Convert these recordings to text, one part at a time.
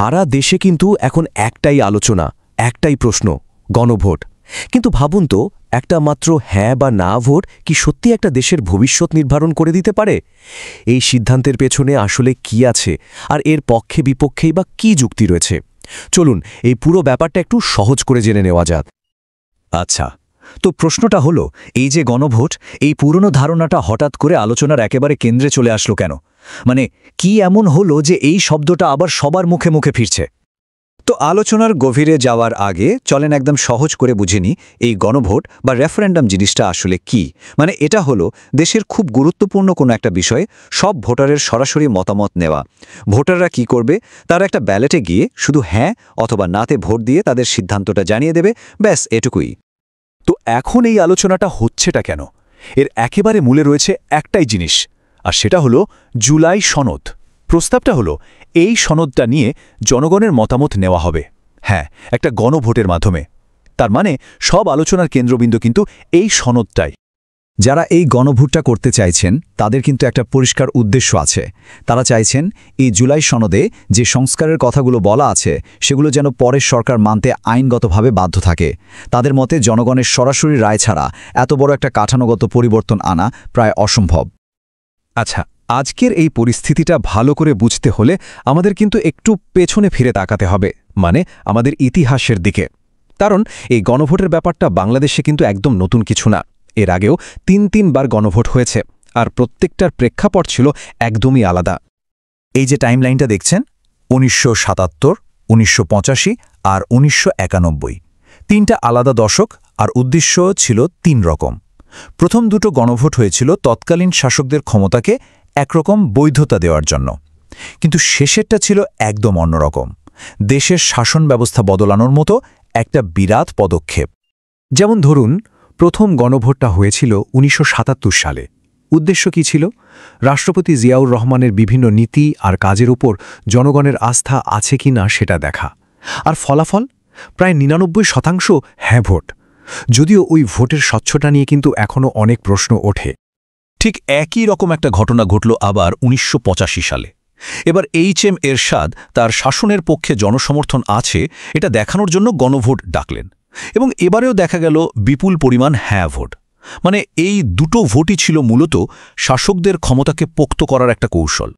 সারা দেশে কিন্তু এখন একটাই আলোচনা, একটাই প্রশ্ন, গণভোট। কিন্তু ভাবুন তো, একটা মাত্র হ্যাঁ বা না ভোট কি সত্যি একটা দেশের ভবিষ্যৎ নির্ধারণ করে দিতে পারে? এই সিদ্ধান্তের পেছনে আসলে কি আছে, আর এর পক্ষে বিপক্ষেই বা কি যুক্তি রয়েছে? চলুন এই পুরো ব্যাপারটা একটু সহজ করে জেনে নেওয়া যাক। আচ্ছা, তো প্রশ্নটা হলো, এই যে গণভোট, এই পুরনো ধারণাটা হঠাৎ করে আলোচনার একেবারে কেন্দ্রে চলে আসলো কেন? মানে কি এমন হলো যে এই শব্দটা আবার সবার মুখে মুখে ফিরছে? তো আলোচনার গভীরে যাওয়ার আগে চলেন একদম সহজ করে বুঝে নিই এই গণভোট বা রেফারেন্ডাম জিনিসটা আসলে কি। মানে এটা হলো দেশের খুব গুরুত্বপূর্ণ কোনো একটা বিষয়ে সব ভোটারের সরাসরি মতামত নেওয়া। ভোটাররা কি করবে? তারা একটা ব্যালটে গিয়ে শুধু হ্যাঁ অথবা নাতে ভোট দিয়ে তাদের সিদ্ধান্তটা জানিয়ে দেবে, ব্যাস এটুকুই। তো এখন এই আলোচনাটা হচ্ছেটা কেন? এর একেবারে মূলে রয়েছে একটাই জিনিস, আর সেটা হলো জুলাই সনদ। প্রস্তাবটা হলো এই সনদটা নিয়ে জনগণের মতামত নেওয়া হবে, হ্যাঁ, একটা গণভোটের মাধ্যমে। তার মানে সব আলোচনার কেন্দ্রবিন্দু কিন্তু এই সনদটাই। যারা এই গণভোটটা করতে চাইছেন তাদের কিন্তু একটা পরিষ্কার উদ্দেশ্য আছে। তারা চাইছেন এই জুলাই সনদে যে সংস্কারের কথাগুলো বলা আছে সেগুলো যেন পরের সরকার মানতে আইনগতভাবে বাধ্য থাকে। তাদের মতে জনগণের সরাসরি রায় ছাড়া এত বড় একটা কাঠামোগত পরিবর্তন আনা প্রায় অসম্ভব। আচ্ছা, আজকের এই পরিস্থিতিটা ভালো করে বুঝতে হলে আমাদের কিন্তু একটু পেছনে ফিরে তাকাতে হবে, মানে আমাদের ইতিহাসের দিকে। কারণ এই গণভোটের ব্যাপারটা বাংলাদেশে কিন্তু একদম নতুন কিছু না। এর আগেও তিনবার গণভোট হয়েছে, আর প্রত্যেকটার প্রেক্ষাপট ছিল একদমই আলাদা। এই যে টাইমলাইনটা দেখছেন, ১৯৭৭, ১৯৮৫ আর ১৯৯১, তিনটা আলাদা দশক, আর উদ্দেশ্য ছিল তিন রকম। প্রথম দুটো গণভোট হয়েছিল তৎকালীন শাসকদের ক্ষমতাকে একরকম বৈধতা দেওয়ার জন্য, কিন্তু শেষেরটা ছিল একদম অন্যরকম, দেশের শাসন ব্যবস্থা বদলানোর মতো একটা বিরাট পদক্ষেপ। যেমন ধরুন, প্রথম গণভোটটা হয়েছিল ১৯৭৭ সালে। উদ্দেশ্য কি ছিল? রাষ্ট্রপতি জিয়াউর রহমানের বিভিন্ন নীতি আর কাজের উপর জনগণের আস্থা আছে কি না সেটা দেখা। আর ফলাফল প্রায় ৯৯% হ্যাঁ ভোট। যদিও ওই ভোটের স্বচ্ছতা নিয়ে কিন্তু এখনও অনেক প্রশ্ন ওঠে। ঠিক একই রকম একটা ঘটনা ঘটল আবার ১৯৮৫ সালে। এবার এইচ.এম. এরশাদ তার শাসনের পক্ষে জনসমর্থন আছে এটা দেখানোর জন্য গণভোট ডাকলেন, এবং এবারেও দেখা গেল বিপুল পরিমাণ হ্যাঁ ভোট। মানে এই দুটো ভোটই ছিল মূলত শাসকদের ক্ষমতাকে পোক্ত করার একটা কৌশল।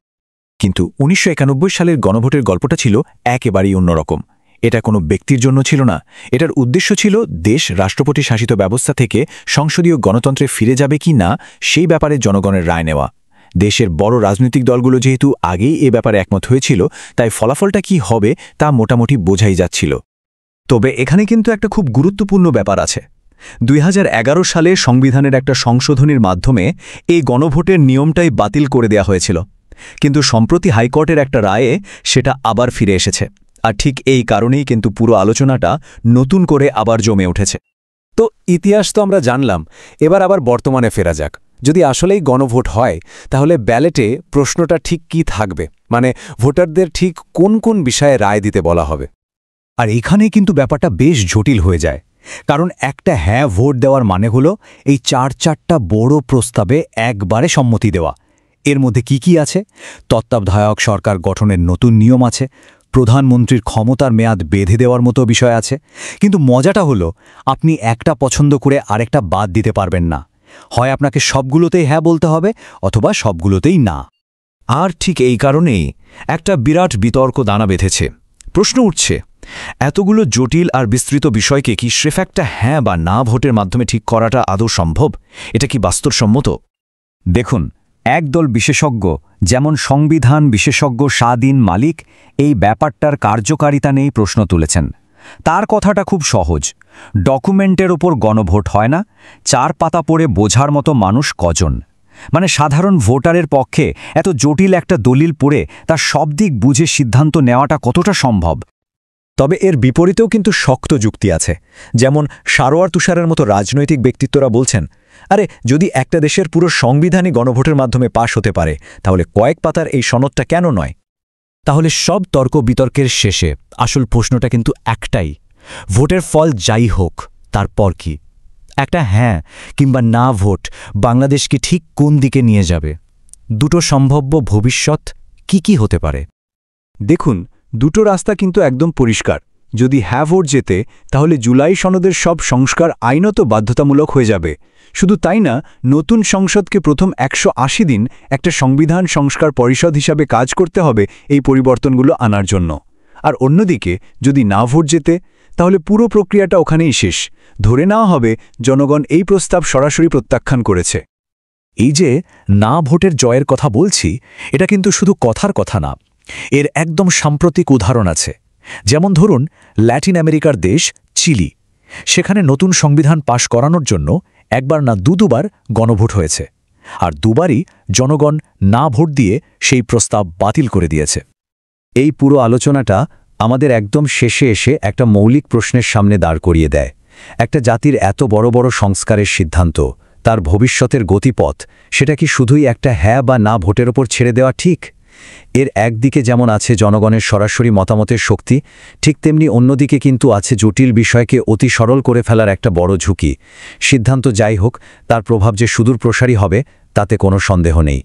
কিন্তু ১৯৯১ সালের গণভোটের গল্পটা ছিল একেবারেই অন্যরকম। এটা কোনো ব্যক্তির জন্য ছিল না, এটার উদ্দেশ্য ছিল দেশ রাষ্ট্রপতি শাসিত ব্যবস্থা থেকে সংসদীয় গণতন্ত্রে ফিরে যাবে কি না সেই ব্যাপারে জনগণের রায় নেওয়া। দেশের বড় রাজনৈতিক দলগুলো যেহেতু আগেই এ ব্যাপারে একমত হয়েছিল, তাই ফলাফলটা কি হবে তা মোটামুটি বোঝাই যাচ্ছিল। তবে এখানে কিন্তু একটা খুব গুরুত্বপূর্ণ ব্যাপার আছে। ২০১১ সালে সংবিধানের একটা সংশোধনীর মাধ্যমে এই গণভোটের নিয়মটাই বাতিল করে দেয়া হয়েছিল, কিন্তু সম্প্রতি হাইকোর্টের একটা রায়ে সেটা আবার ফিরে এসেছে। আর ঠিক এই কারণেই কিন্তু পুরো আলোচনাটা নতুন করে আবার জমে উঠেছে। তো ইতিহাস তো আমরা জানলাম, এবার আবার বর্তমানে ফেরা যাক। যদি আসলেই গণভোট হয়, তাহলে ব্যালেটে প্রশ্নটা ঠিক কি থাকবে? মানে ভোটারদের ঠিক কোন কোন বিষয়ে রায় দিতে বলা হবে? আর এখানে কিন্তু ব্যাপারটা বেশ জটিল হয়ে যায়, কারণ একটা হ্যাঁ ভোট দেওয়ার মানে হলো এই চারটা বড় প্রস্তাবে একবারে সম্মতি দেওয়া। এর মধ্যে কি আছে? তত্ত্বাবধায়ক সরকার গঠনের নতুন নিয়ম আছে, প্রধানমন্ত্রীর ক্ষমতার মেয়াদ বেঁধে দেওয়ার মতো বিষয় আছে। কিন্তু মজাটা হলো, আপনি একটা পছন্দ করে আরেকটা বাদ দিতে পারবেন না। হয় আপনাকে সবগুলোতেই হ্যাঁ বলতে হবে, অথবা সবগুলোতেই না। আর ঠিক এই কারণেই একটা বিরাট বিতর্ক দানা বেঁধেছে। প্রশ্ন উঠছে, এতগুলো জটিল আর বিস্তৃত বিষয়কে কি স্রেফ একটা হ্যাঁ বা না ভোটের মাধ্যমে ঠিক করাটা আদৌ সম্ভব? এটা কি বাস্তবসম্মত? দেখুন, একদল বিশেষজ্ঞ যেমন সংবিধান বিশেষজ্ঞ স্বাধীন মালিক এই ব্যাপারটার কার্যকারিতা নেই প্রশ্ন তুলেছেন। তার কথাটা খুব সহজ, ডকুমেন্টের ওপর গণভোট হয় না, 4 পাতা পড়ে বোঝার মতো মানুষ কজন? মানে সাধারণ ভোটারের পক্ষে এত জটিল একটা দলিল পড়ে তার সব দিক বুঝে সিদ্ধান্ত নেওয়াটা কতটা সম্ভব? তবে এর বিপরীতেও কিন্তু শক্ত যুক্তি আছে। যেমন সারোয়ার তুষারের মতো রাজনৈতিক ব্যক্তিত্বরা বলছেন, আরে যদি একটা দেশের পুরো সংবিধানই গণভোটের মাধ্যমে পাশ হতে পারে, তাহলে কয়েক পাতার এই সনদটা কেন নয়? তাহলে সব তর্ক বিতর্কের শেষে আসল প্রশ্নটা কিন্তু একটাই, ভোটের ফল যাই হোক তারপর কি? একটা হ্যাঁ কিংবা না ভোট বাংলাদেশকে ঠিক কোন দিকে নিয়ে যাবে? দুটো সম্ভাব্য ভবিষ্যৎ কি হতে পারে? দেখুন, দুটো রাস্তা কিন্তু একদম পরিষ্কার। যদি হ্যাঁ ভোট জেতে, তাহলে জুলাই সনদের সব সংস্কার আইনত বাধ্যতামূলক হয়ে যাবে। শুধু তাই না, নতুন সংসদকে প্রথম 180 দিন একটা সংবিধান সংস্কার পরিষদ হিসাবে কাজ করতে হবে এই পরিবর্তনগুলো আনার জন্য। আর অন্যদিকে যদি না ভোট জেতে, তাহলে পুরো প্রক্রিয়াটা ওখানেই শেষ। ধরে নেওয়া হবে জনগণ এই প্রস্তাব সরাসরি প্রত্যাখ্যান করেছে। এই যে না ভোটের জয়ের কথা বলছি, এটা কিন্তু শুধু কথার কথা না, এর একদম সাম্প্রতিক উদাহরণ আছে। যেমন ধরুন ল্যাটিন আমেরিকার দেশ চিলি, সেখানে নতুন সংবিধান পাশ করানোর জন্য একবার না দুবার গণভোট হয়েছে, আর দুবারই জনগণ না ভোট দিয়ে সেই প্রস্তাব বাতিল করে দিয়েছে। এই পুরো আলোচনাটা আমাদের একদম শেষে এসে একটা মৌলিক প্রশ্নের সামনে দাঁড় করিয়ে দেয়। একটা জাতির এত বড় বড় সংস্কারের সিদ্ধান্ত, তার ভবিষ্যতের গতিপথ, সেটা কি শুধুই একটা হ্যাঁ বা না ভোটের ওপর ছেড়ে দেওয়া ঠিক? এর একদিকে যেমন আছে জনগণের সরাসরি মতামতের শক্তি, ঠিক তেমনি অন্যদিকে কিন্তু আছে জটিল বিষয়কে অতি সরল করে ফেলার একটা বড় ঝুঁকি। সিদ্ধান্ত যাই হোক, তার প্রভাব যে সুদূর প্রসারী হবে তাতে কোনো সন্দেহ নেই।